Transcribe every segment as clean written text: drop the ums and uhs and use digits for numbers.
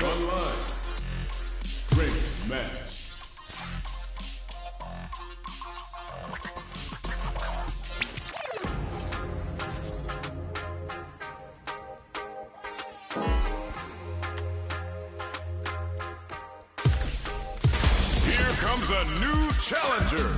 online. Great match. Here comes a new challenger.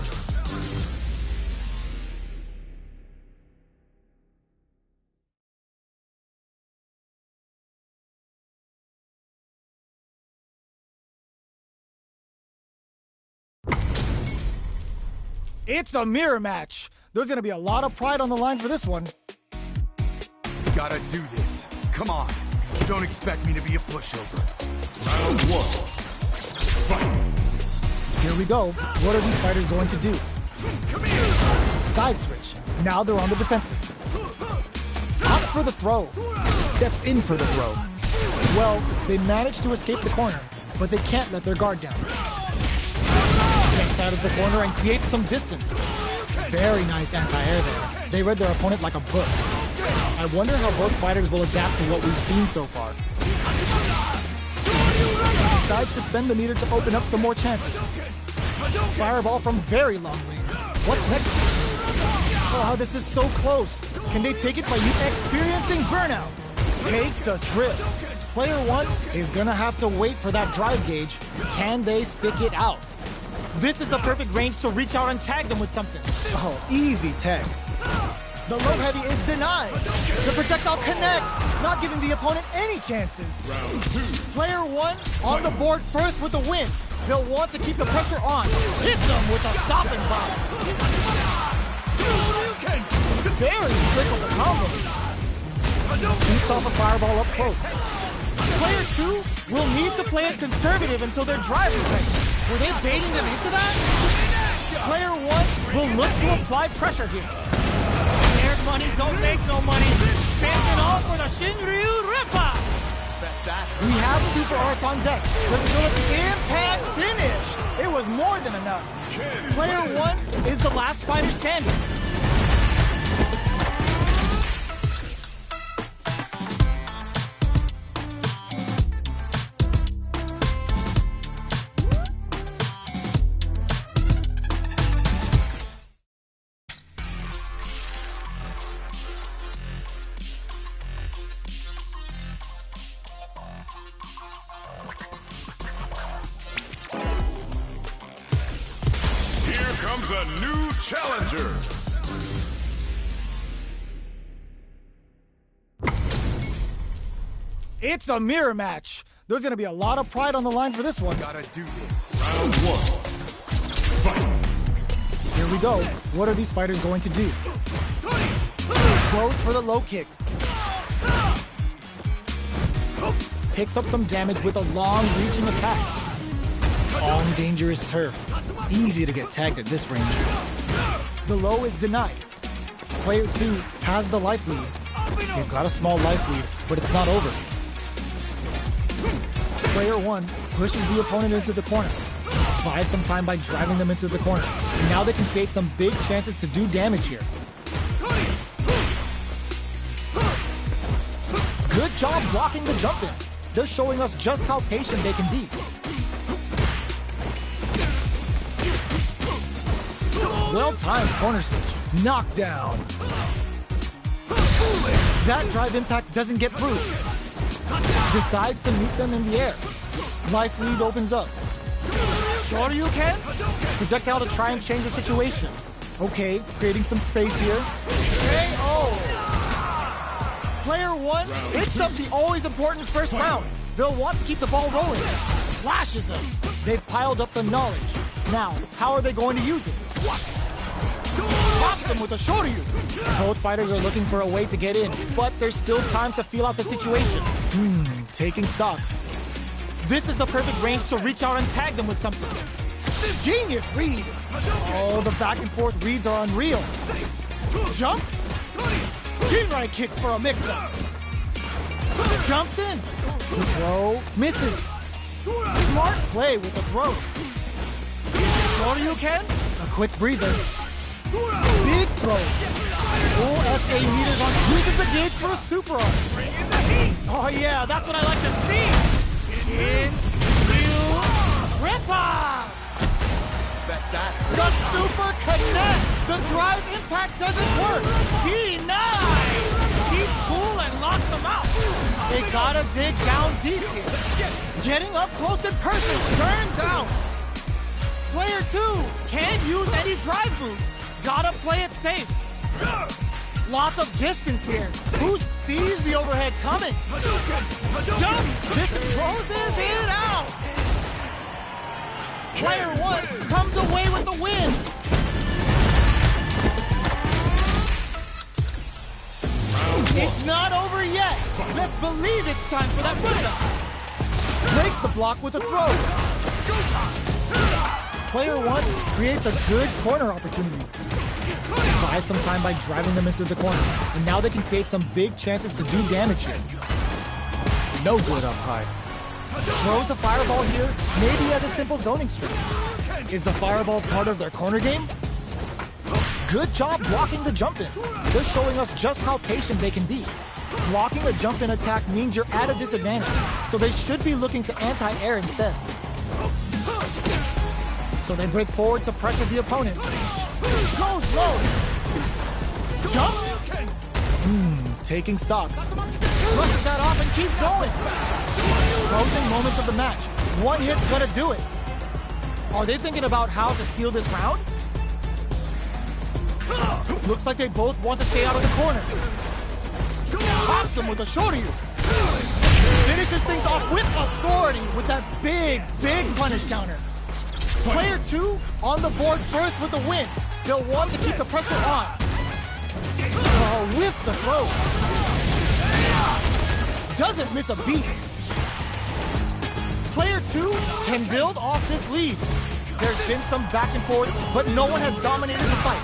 It's a mirror match. There's gonna be a lot of pride on the line for this one. Gotta do this. Come on. Don't expect me to be a pushover. Round one. Fight. Here we go. What are these fighters going to do? Side switch. Now they're on the defensive. Opts for the throw. Steps in for the throw. Well, they managed to escape the corner, but they can't let their guard down. Next side of the corner and create some distance. Very nice anti-air there. They read their opponent like a book. I wonder how both fighters will adapt to what we've seen so far. Decides to spend the meter to open up some more chances. Fireball from very long range. What's next? Oh, this is so close. Can they take it by experiencing burnout? Takes a trip. Player one is gonna have to wait for that drive gauge. Can they stick it out? This is the perfect range to reach out and tag them with something. Oh, easy tag. The low heavy is denied. The projectile connects, not giving the opponent any chances. Round two. Player one on the board first with the win. He'll want to keep the pressure on. Hit them with a stopping bomb. Very slick with the combo. Beats off a fireball up close. Player two will need to play it conservative until their drive is ready. Were they baiting them into that? Player one will look to apply pressure here. Aired money don't make no money. Spends it all for the Shinryu Rippa. We have super arts on deck. Let's go at the impact finish. It was more than enough. Player one is the last fighter standing. Comes a new challenger. It's a mirror match. There's gonna be a lot of pride on the line for this one. Gotta do this. Round one. Fight. Here we go. What are these fighters going to do? Goes for the low kick. Picks up some damage with a long reaching attack. On dangerous turf. Easy to get tagged at this range. The low is denied. Player two has the life lead. They've got a small life lead, but it's not over. Player one pushes the opponent into the corner. Buys some time by driving them into the corner. And now they can create some big chances to do damage here. Good job blocking the jump in. They're showing us just how patient they can be. Well-timed corner switch. Knockdown. That drive impact doesn't get through. Decides to meet them in the air. Life lead opens up. Shoryuken? Projectile to try and change the situation. Okay, creating some space here. KO! Player one hits up the always important first round. They'll want to keep the ball rolling. Flashes them. They've piled up the knowledge. Now, how are they going to use it? Pops them with a Shoryu. Both fighters are looking for a way to get in, but there's still time to feel out the situation. Taking stock. This is the perfect range to reach out and tag them with something. Genius read. Oh, the back and forth reads are unreal. Jumps. Jinrai kick for a mix-up. Jumps in. The throw misses. Smart play with the throw. Shoryuken. A quick breather. Big throw. Full SA meters on. Uses the gauge for a super arm. Oh yeah, that's what I like to see. In, you, rip-off! Expect that. The super connect! The drive impact doesn't work! Denied! Keeps cool and locks them out! They gotta dig down deep here. Getting up close and personal, burns out! Player 2 can't use any drive moves. Gotta play it safe. Lots of distance here. Boost sees the overhead coming. Jump! This closes it out! Player 1 comes away with the win! It's not over yet! Let's believe it's time for that winner! Breaks the block with a throw. Player 1 creates a good corner opportunity. Buys some time by driving them into the corner, and now they can create some big chances to do damage here. No good up high. Throws a fireball here, maybe as a simple zoning strategy. Is the fireball part of their corner game? Good job blocking the jump-in. They're showing us just how patient they can be. Blocking a jump-in attack means you're at a disadvantage, so they should be looking to anti-air instead. So they break forward to pressure the opponent. Goes low. Jumps. Taking stock. Brushes that off and keeps going. Closing moments of the match. One hit's gonna do it. Are they thinking about how to steal this round? Looks like they both want to stay out of the corner. Pops him with a shorty. Finishes things off with authority with that big punish counter. Player 2 on the board first with the win. They'll want to keep the pressure on. Oh, with the throw. Doesn't miss a beat. Player 2 can build off this lead. There's been some back and forth, but no one has dominated the fight.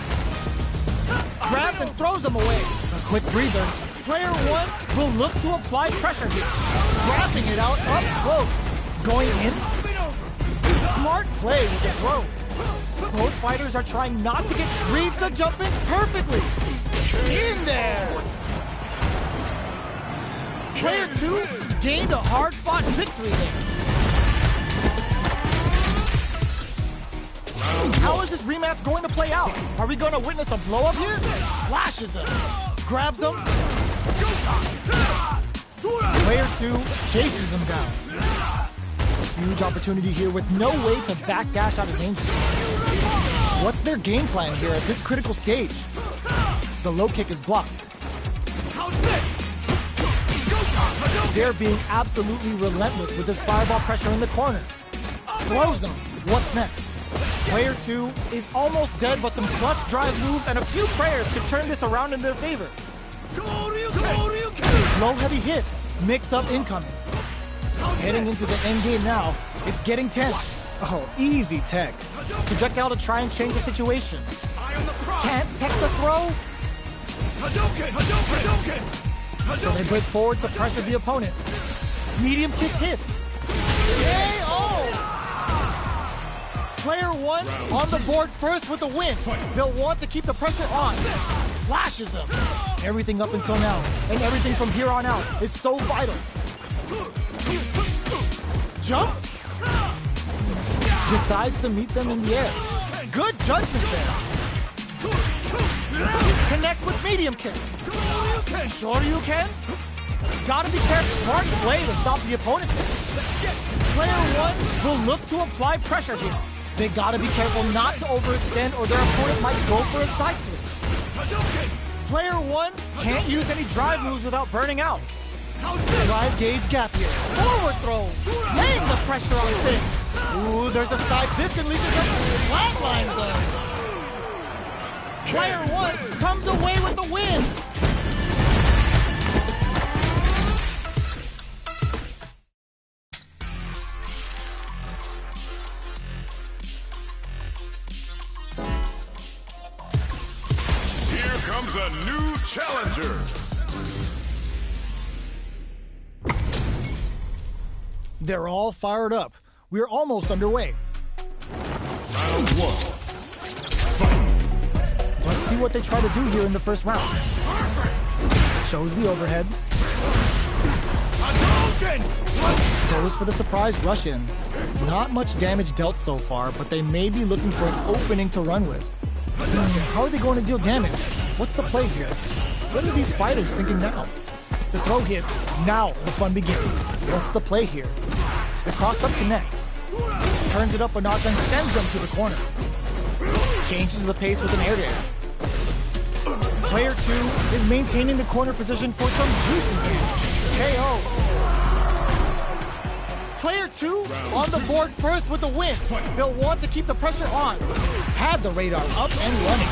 Grabs and throws them away. A quick breather. Player 1 will look to apply pressure here. Scrapping it out up close. Going in. Smart play with the throw. Both fighters are trying not to get reads the jump in perfectly. In there. Player 2 gained a hard-fought victory there. How is this rematch going to play out? Are we going to witness a blow-up here? Flashes him. Grabs him. Player 2 chases him down. Huge opportunity here with no way to backdash out of danger. What's their game plan here at this critical stage? The low kick is blocked. They're being absolutely relentless with this fireball pressure in the corner. Throws him. What's next? Player 2 is almost dead, but some clutch drive moves and a few prayers could turn this around in their favor. Low heavy hits. Mix up incoming. Heading into the end game now. It's getting tense. Oh, easy tech. Projectile to try and change the situation. Can't tech the throw. So they break forward to pressure the opponent. Medium kick hits. KO! Player 1 on the board first with the win. They'll want to keep the pressure on. Flashes him. Everything up until now, and everything from here on out is so vital. Jumps. Decides to meet them in the air. Good judgment there. Connects with medium kick. Sure you can. Gotta be careful. Smart play to stop the opponent. Player 1 will look to apply pressure here. They gotta be careful not to overextend or their opponent might go for a side switch. Player 1 can't use any drive moves without burning out. Drive gauge gap here. Forward throw. Laying the pressure on Finn. Ooh, there's a side piston leading to the flatline zone. Player 1 comes away with the win. Here comes a new challenger. They're all fired up. We're almost underway. Round 1. Let's see what they try to do here in the first round. Shows the overhead. Goes for the surprise rush in. Not much damage dealt so far, but they may be looking for an opening to run with. How are they going to deal damage? What's the play here? What are these fighters thinking now? The throw hits. Now the fun begins. What's the play here? The cross-up connects. Turns it up a notch and sends them to the corner. Changes the pace with an air-to-air. Player 2 is maintaining the corner position for some juicy damage. KO. Player 2 on the board first with the win. They'll want to keep the pressure on. Had the radar up and running.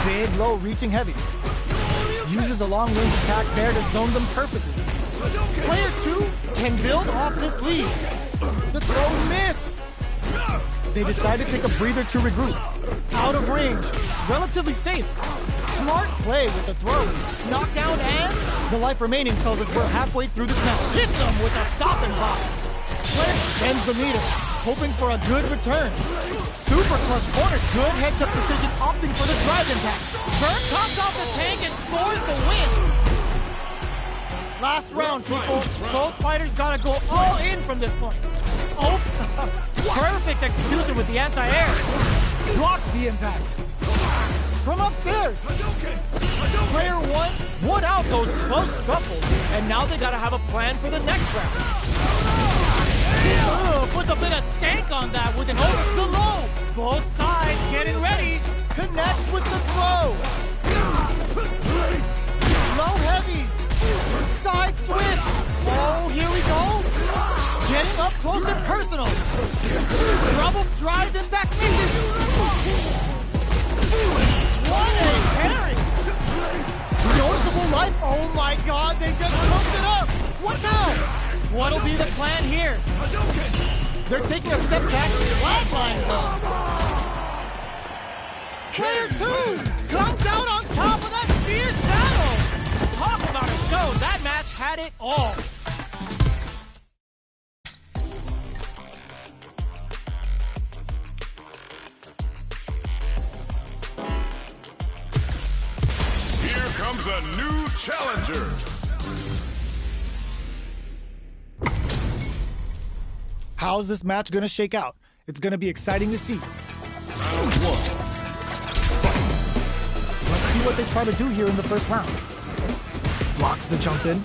Big low reaching heavy. Uses a long-range attack there to zone them perfectly. Player 2 can build off this lead. The throw missed. They decide to take a breather to regroup. Out of range. Relatively safe. Smart play with the throw. Knockdown and the life remaining tells us we're halfway through this match. Hits him with a stop and pop. Player bends the meter, hoping for a good return. Super clutch corner. Good heads-up decision, opting for the drive impact. Burn comes off the tank and scores the win. Last round, people. Both fighters gotta go all in from this point. Oh, perfect execution with the anti-air. Blocks the impact. From upstairs. Player 1 won out those close scuffles, and now they gotta have a plan for the next round. Puts a bit of stank on that with an over the low. Both sides getting ready. Connects with the throw. Low heavy. Side switch. Oh, here we go. Getting up close and personal. Trouble drive and back misses. What a parry. Noticeable life. Oh my God, they just choked it up. What now? What'll be the plan here? They're taking a step back. Flatlines up. Player 2 comes out on top of that fierce battle. Talk about a show. That match had it all. Here comes a new challenger. How's this match gonna shake out? It's gonna be exciting to see. Round 1. Let's see what they try to do here in the first round. Blocks the jump in.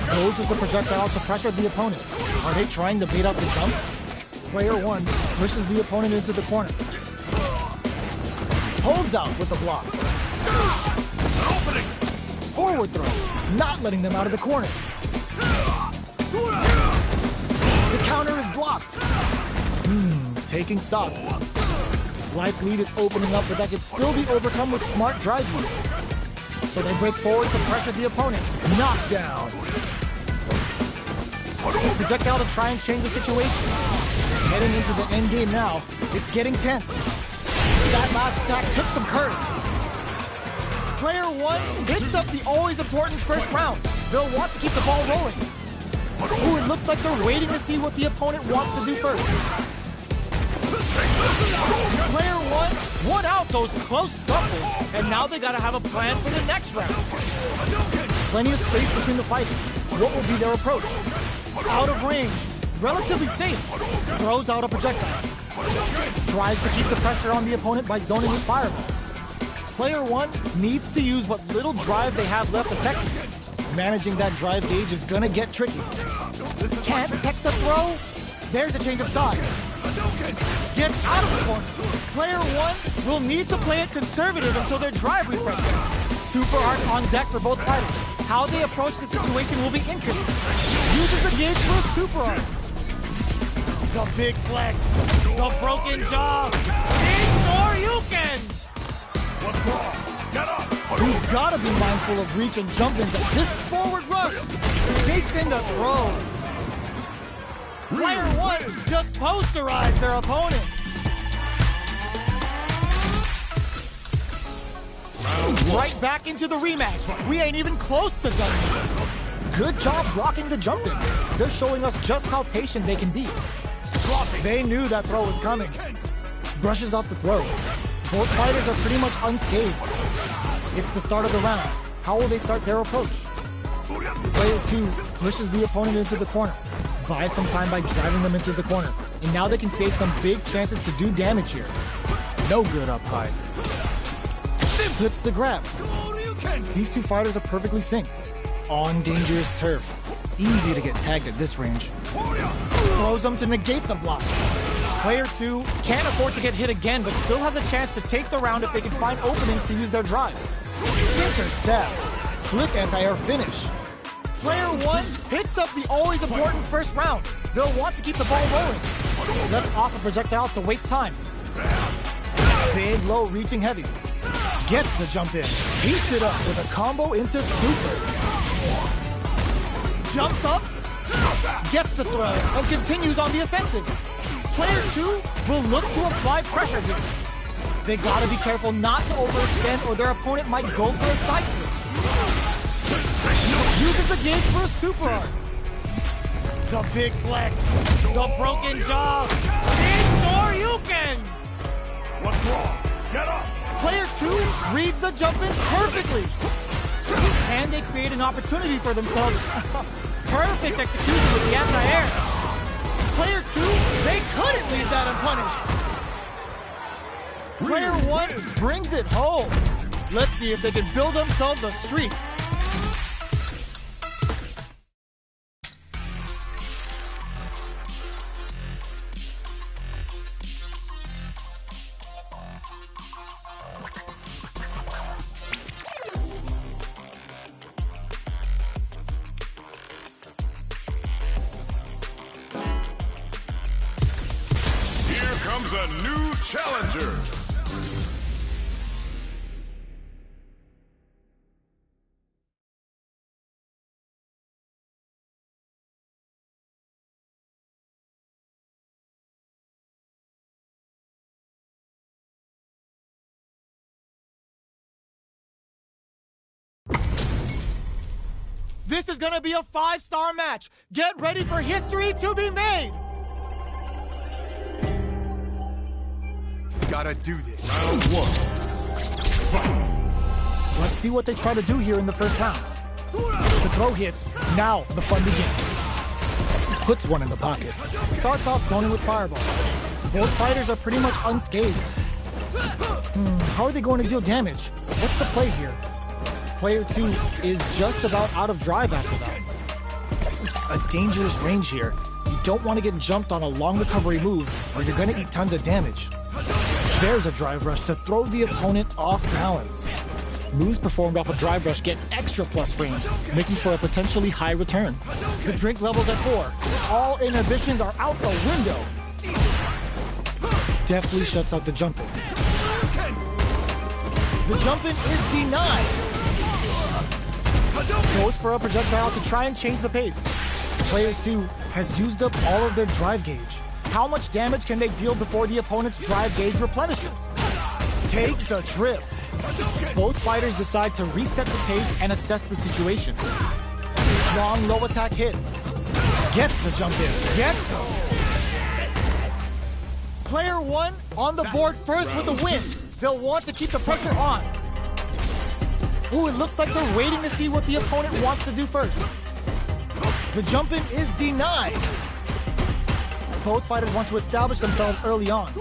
Goes with the projectile to pressure the opponent. Are they trying to bait out the jump? Player 1 pushes the opponent into the corner. Holds out with the block. Forward throw, not letting them out of the corner. The counter is blocked. Taking stock. Life lead is opening up, but that can still be overcome with smart drive use. So they break forward to pressure the opponent. Knockdown. Projectile to try and change the situation. Heading into the end game now. It's getting tense. That last attack took some courage. Player 1 picks up the always important first round. They'll want to keep the ball rolling. Ooh, it looks like they're waiting to see what the opponent wants to do first. Player 1 won out those close scuffles, and now they gotta have a plan for the next round. Plenty of space between the fighters. What will be their approach? Out of range, relatively safe. Throws out a projectile. Tries to keep the pressure on the opponent by zoning with fireballs. Player 1 needs to use what little drive they have left effectively. Managing that drive gauge is gonna get tricky. Can't protect the throw? There's a change of sides. Gets out of the corner. Player 1 will need to play it conservative until their drive refreshes. Super art on deck for both fighters. How they approach the situation will be interesting. Uses the gauge for a super art. The big flex. The broken jaw. Sure you can. What's wrong? Get up! You've got to be mindful of reach and jump-ins at this forward rush. Takes in the throw. Player 1 just posterized their opponent. Right back into the rematch. We ain't even close to done. Good job blocking the jump-in. They're showing us just how patient they can be. They knew that throw was coming. Brushes off the throw. Both fighters are pretty much unscathed. It's the start of the round. How will they start their approach? Player 2 pushes the opponent into the corner, buys some time by driving them into the corner, and now they can create some big chances to do damage here. No good up high. Flips the grab. These two fighters are perfectly synced. On dangerous turf. Easy to get tagged at this range. Throws them to negate the block. Player 2 can't afford to get hit again, but still has a chance to take the round if they can find openings to use their drive. Intercepts. Slick anti-air finish. Player 1 picks up the always important first round. They'll want to keep the ball rolling. Lets off a projectile to waste time. Big low reaching heavy. Gets the jump in. Heats it up with a combo into super. Jumps up. Gets the throw and continues on the offensive. Player 2 will look to apply pressure here. They gotta be careful not to overextend or their opponent might go for a side switch. Uses the gauge for a super art. The big flex. The broken jaw. Shoryuken! What's wrong? Get up! Player 2 reads the jump in perfectly. And they create an opportunity for themselves. Perfect execution with the anti-air. Player 2, they couldn't leave that unpunished. Player 1 brings it home. Let's see if they can build themselves a streak. Comes a new challenger. This is gonna be a 5-star match. Get ready for history to be made. Gotta do this. Round 1. Fight. Let's see what they try to do here in the first round. The throw hits. Now the fun begins. Puts one in the pocket. Starts off zoning with fireball. Both fighters are pretty much unscathed. How are they going to deal damage? What's the play here? Player 2 is just about out of drive after that. A dangerous range here. You don't want to get jumped on a long recovery move or you're going to eat tons of damage. There's a drive rush to throw the opponent off balance. Moves performed off a drive rush get extra plus range, making for a potentially high return. The drink level's at 4. All inhibitions are out the window. Deftly shuts out the jump in. The jump in is denied. Goes for a projectile to try and change the pace. Player 2 has used up all of their drive gauge. How much damage can they deal before the opponent's drive gauge replenishes? Takes a trip. Both fighters decide to reset the pace and assess the situation. Long low attack hits. Gets the jump in. Gets him. Player 1 on the board first with the win. They'll want to keep the pressure on. Ooh, it looks like they're waiting to see what the opponent wants to do first. The jump in is denied. Both fighters want to establish themselves early on.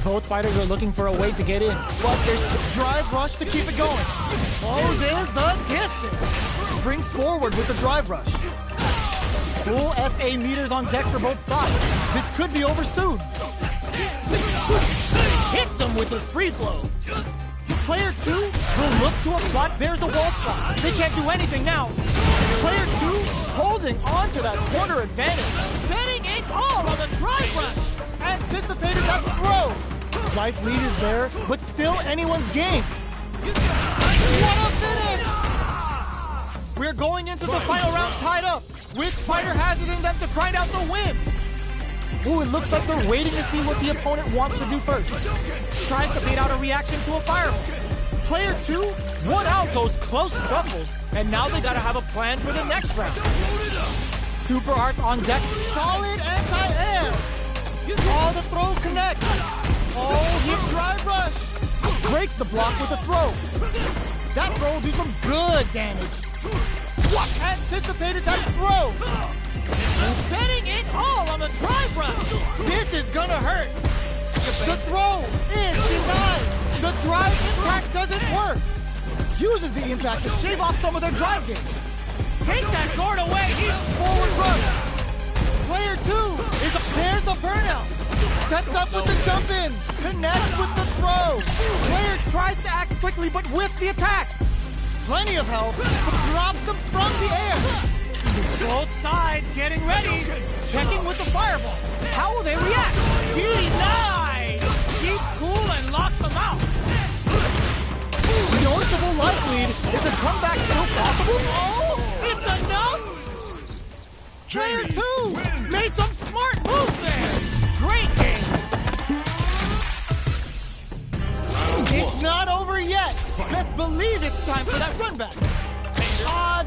Both fighters are looking for a way to get in, but there's the drive rush to keep it going. Closes the distance. Springs forward with the drive rush. Full SA meters on deck for both sides. This could be over soon. Hits him with his free flow. Player 2 will look to apply. There's the wall spot. They can't do anything now. Player 2 holding on to that corner advantage. Betting it all on the drive rush. Anticipated that throw. Life lead is there, but still anyone's game. What a finish! We're going into the final round tied up. Which fighter has it in them to grind out the win? Ooh, it looks like they're waiting to see what the opponent wants to do first. Tries to bait out a reaction to a fireball. Player 2 won out those close scuffles, and now they gotta have a plan for the next round. Super Arts on deck, solid anti-air. All the throw connects. Oh, hip drive rush. Breaks the block with a throw. That throw will do some good damage. What? Anticipated that throw. Betting it all on the drive rush. This is gonna hurt. The throw is denied. The drive impact doesn't work. Uses the impact to shave off some of their drive gauge. Take that guard away. Forward rush. Player 2 there's a burnout. Sets up with the jump in. Connects with the throw. Player tries to act quickly but whiffs the attack. Plenty of health, but drops them from the air. Both sides getting ready. Checking with the fireball. How will they react? Denied! Keeps cool and locks them out. Noticeable life lead. Is a comeback still possible? Oh, it's enough! Player 2 made some smart moves there. Great game. It's not over yet. Best believe it's time for that run back.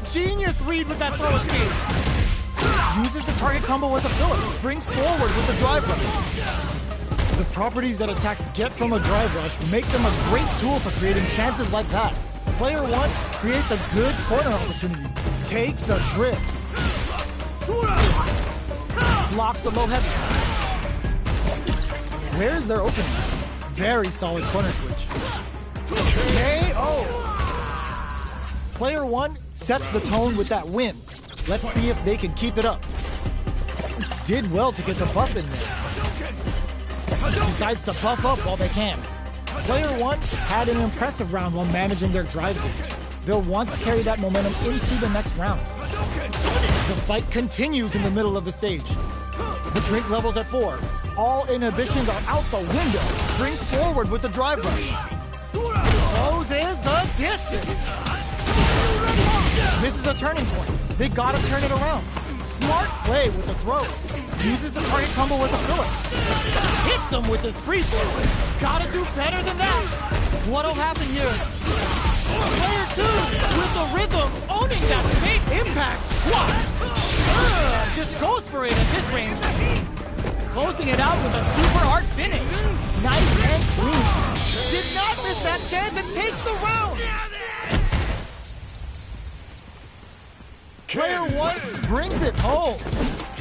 Genius read with that throw escape. Uses the target combo as a filler. Springs forward with the drive rush. The properties that attacks get from a drive rush make them a great tool for creating chances like that. Player 1 creates a good corner opportunity. Takes a trip. Blocks the low heavy. Where's their opening? Very solid corner switch. KO! Player 1 sets the tone with that win. Let's see if they can keep it up. Did well to get the buff in there. Decides to buff up while they can. Player 1 had an impressive round while managing their drive gauge. They'll want to carry that momentum into the next round. The fight continues in the middle of the stage. The drink level's at 4. All inhibitions are out the window. Springs forward with the drive rush. Closes the distance. This is a turning point. They gotta turn it around. Smart play with the throw. Uses the target combo as a filler. Hits him with his free throw. Gotta do better than that. What'll happen here? Player 2 with the rhythm, owning that big impact squat. Just goes for it at this range. Closing it out with a super hard finish. Nice and clean. Did not miss that chance and takes the round. Player 1 brings it home.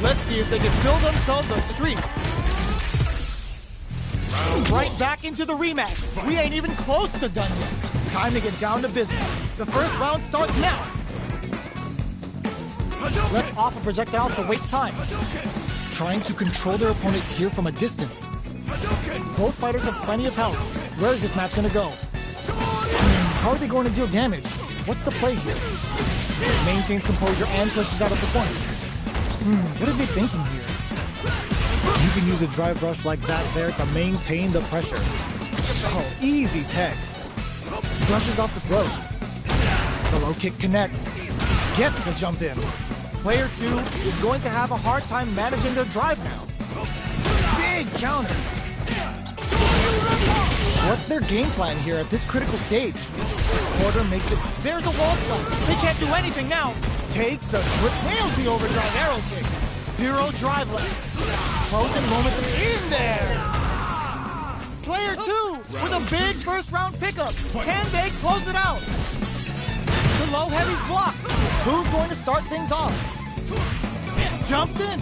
Let's see if they can build themselves a streak. Right back into the rematch. We ain't even close to done yet. Time to get down to business. The first round starts now. Let's off a projectile to waste time. Trying to control their opponent here from a distance. Both fighters have plenty of health. Where is this match going to go? How are they going to deal damage? What's the play here? Maintains composure and pushes out of the corner. What are they thinking here? You can use a drive rush like that there to maintain the pressure. Oh, easy tech. Brushes off the throat. The low kick connects. Gets the jump in. Player 2 is going to have a hard time managing their drive now. Big counter. What's their game plan here at this critical stage? Quarter makes it. There's a wall slide. They can't do anything now. Takes a trip. Nails the overdrive arrow kick. 0 drive left. Closing moments in there. Player 2 with a big first round pickup. Can they close it out? The low heavy's blocked. Who's going to start things off? Jumps in.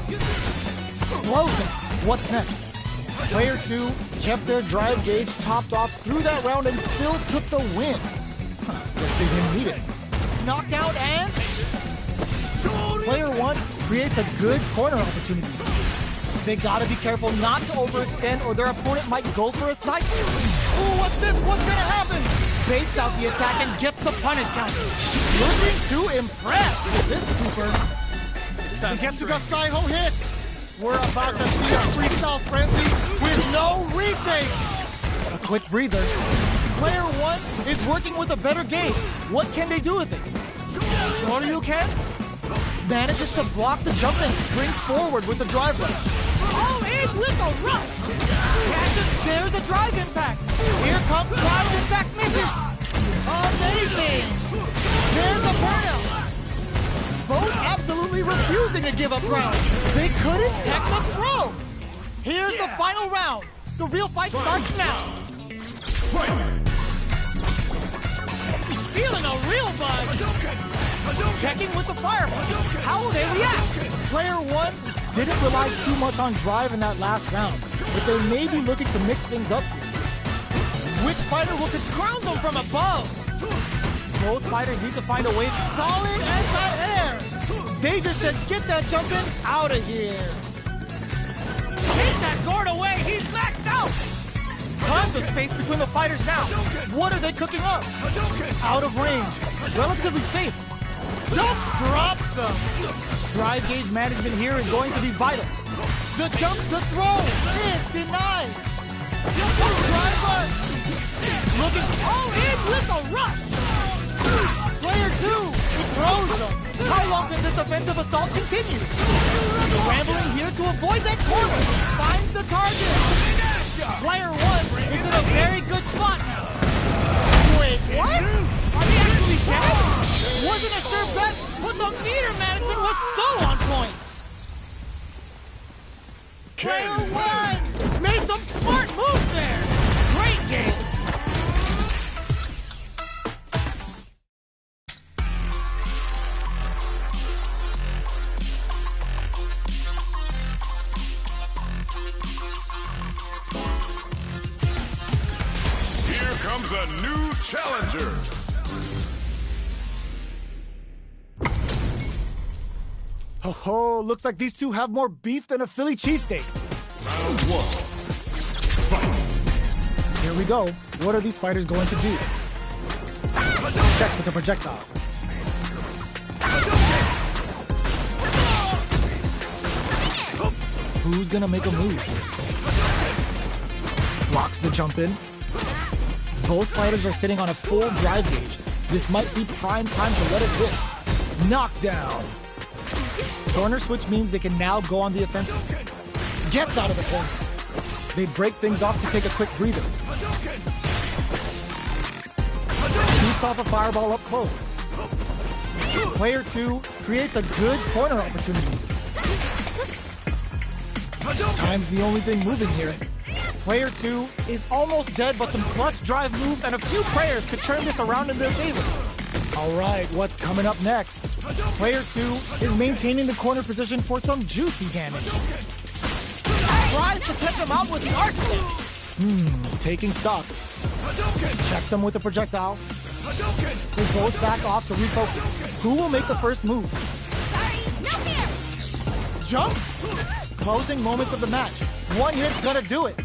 Closing. What's next? Player 2 kept their drive gauge topped off through that round and still took the win. Guess they didn't need it. Knockout and... Player 1 creates a good corner opportunity. They gotta be careful not to overextend or their opponent might go for a side kick. Ooh, what's this? What's gonna happen? Baits out the attack and gets the punish counter. Looking to impress with this super. The Getsuga Saiho hits. We're about to see a freestyle frenzy with no retake. A quick breather. Player 1 is working with a better game. What can they do with it? Sure you can. Manages to block the jump and springs forward with the drive rush. All in with the rush. Catches, there's a drive impact. Here comes drive impact misses. Amazing. There's a burnout. Both absolutely refusing to give up ground. They couldn't tech the throw. Here's the final round. The real fight starts now. feeling a real buzz. Checking with the fireball. How will they react? Player 1 didn't rely too much on drive in that last round, but they may be looking to mix things up here. Which fighter will ground them from above? Both fighters need to find a way. Solid anti-air. They just said, get that jumping out of here. Take that guard away. He's maxed out. Tons of space between the fighters now. What are they cooking up? Out of range. Relatively safe. Jump drops them. Drive gauge management here is going to be vital. The jump to throw is denied. Drive rush. Looking all in with a rush. Player 2 throws them. How long can this offensive assault continue? Scrambling here to avoid that corner. Finds the target. Player 1 is in a very good spot now. Wait, what? Are they actually dead? Wasn't a sure bet, but the meter management was so on point. Player 1 made some smart moves there. Great game. Comes a new challenger. Oh, looks like these two have more beef than a Philly cheesesteak. Round 1. Fight. Here we go. What are these fighters going to do? Checks with the projectile. Who's gonna make a move? Blocks the jump in. Both fighters are sitting on a full drive gauge. This might be prime time to let it rip. Knockdown. Corner switch means they can now go on the offensive. Gets out of the corner. They break things off to take a quick breather. Shoots off a fireball up close. Player 2 creates a good corner opportunity. Time's the only thing moving here. Player 2 is almost dead, but some clutch drive moves and a few prayers could turn this around in their favor. All right, what's coming up next? Player 2 is maintaining the corner position for some juicy damage. Tries to catch him out with the arc step. Taking stock. Checks him with the projectile. They both back off to refocus. Who will make the first move? Jump? Closing moments of the match. One hit's gonna do it.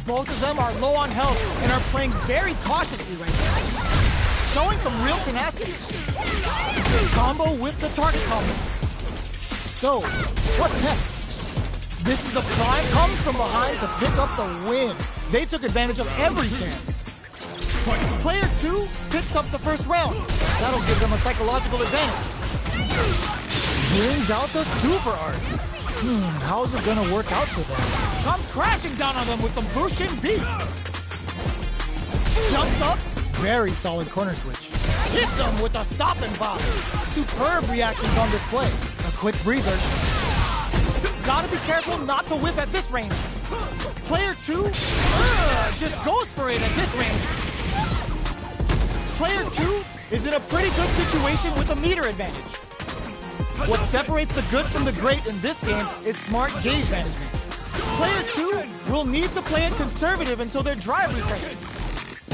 Both of them are low on health and are playing very cautiously right now. Showing some real tenacity. Combo with the target combo. So, what's next? This is a prime comes from behind to pick up the win. They took advantage of every chance. Player 2 picks up the first round. That'll give them a psychological advantage. Brings out the super art. How's it gonna work out for them? Comes crashing down on them with some Bushin beats. Jumps up. Very solid corner switch. Hits them with a stop and pop. Superb reactions on display. A quick breather. Gotta be careful not to whiff at this range. Player 2 just goes for it at this range. Player 2 is in a pretty good situation with a meter advantage. What separates the good from the great in this game is smart gauge management. Player 2 will need to play it conservative until their drive refreshes.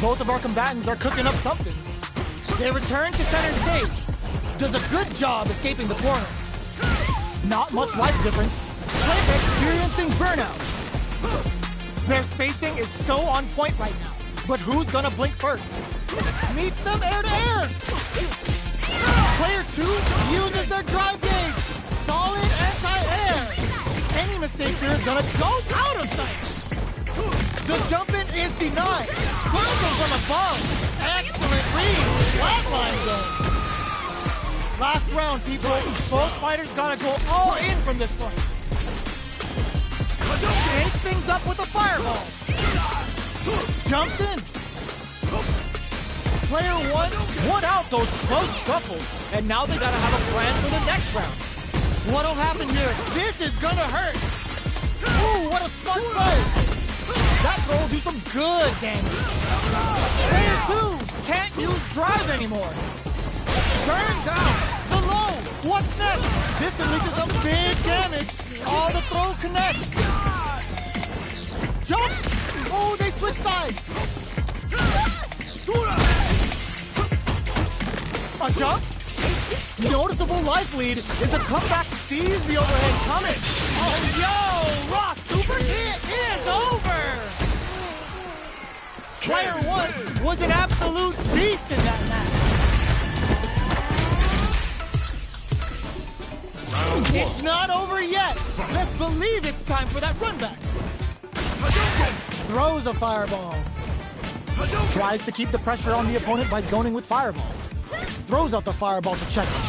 Both of our combatants are cooking up something. They return to center stage. Does a good job escaping the corner. Not much life difference. Player experiencing burnout. Their spacing is so on point right now. But who's gonna blink first? Meets them air to air. Player 2 uses their drive gauge. Solid anti-air. Any mistake here is gonna go out of sight. The jump-in is denied. Closing from above. Excellent read. Flatline zone. Last round, people. Both fighters gotta go all in from this point. Shakes things up with a fireball. Jumps in. Player 1 won out those close scuffles, and now they gotta have a plan for the next round. What'll happen here? This is gonna hurt. Ooh, what a smart play. That throw will do some good damage. Player 2 can't use drive anymore. Turns out, the low. What's next? This can lead to some big damage. All the throw connects. Jump! Oh, they switch sides. A jump? Noticeable life lead is a comeback sees the overhead coming. Oh, yo! Raw super hit is over! Player 1 was an absolute beast in that match. It's not over yet. Let's believe it's time for that run back. Throws a fireball. Tries to keep the pressure on the opponent by zoning with fireballs. Throws out the fireball to check him.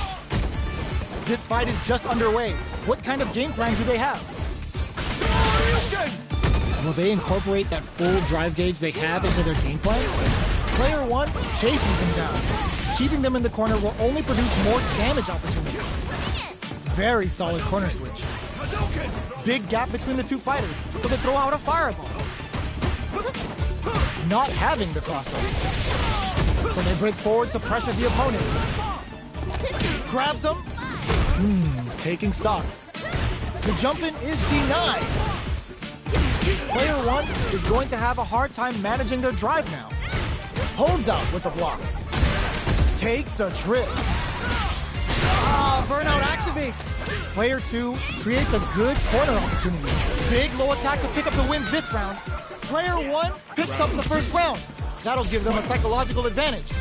This fight is just underway. What kind of game plan do they have? Will they incorporate that full drive gauge they have into their game plan? Player 1 chases them down. Keeping them in the corner will only produce more damage opportunities. Very solid corner switch. Big gap between the two fighters, so they throw out a fireball. Not having the crossover. So they break forward to pressure the opponent. Grabs them. Taking stock. The jump-in is denied. Player 1 is going to have a hard time managing their drive now. Holds out with the block. Takes a trip. Burnout activates. Player 2 creates a good corner opportunity. Big low attack to pick up the win this round. Player 1 picks up the first round. That'll give them a psychological advantage.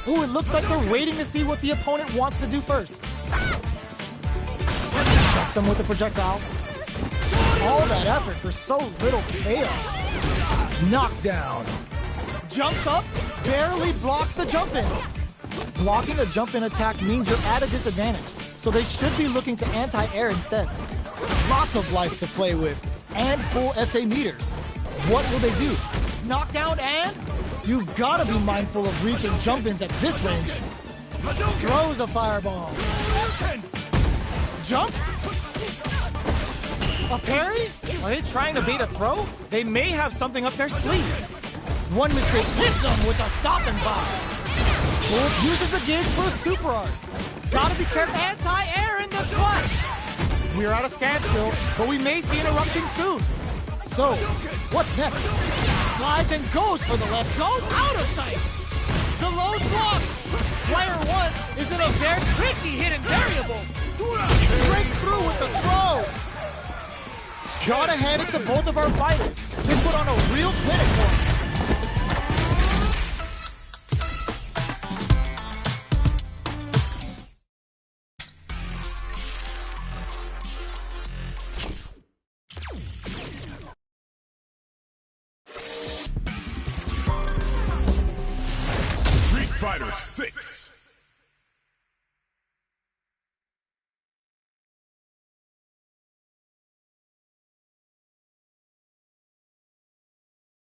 Ooh, it looks like they're waiting to see what the opponent wants to do first. Checks them with the projectile. All that effort for so little payoff. Knockdown. Jumps up, barely blocks the jump-in. Blocking a jump-in attack means you're at a disadvantage, so they should be looking to anti-air instead. Lots of life to play with, and full SA meters. What will they do? Knockdown and? You've got to be mindful of reaching jump-ins at this range. Throws a fireball. Jumps? A parry? Are they trying to bait a throw? They may have something up their sleeve. One mistake hits them with a stop and bar. Philippe uses a gauge for a super art. Gotta be careful. Anti-air in this fight. We're at a standstill, but we may see an eruption soon. So, what's next? Slides and goes for the left. Goes out of sight. The low block. Player 1 is in a very tricky hidden variable. Breaks through with the throw. Gotta hand it to both of our fighters. They put on a real clinic for us. Fighter 6.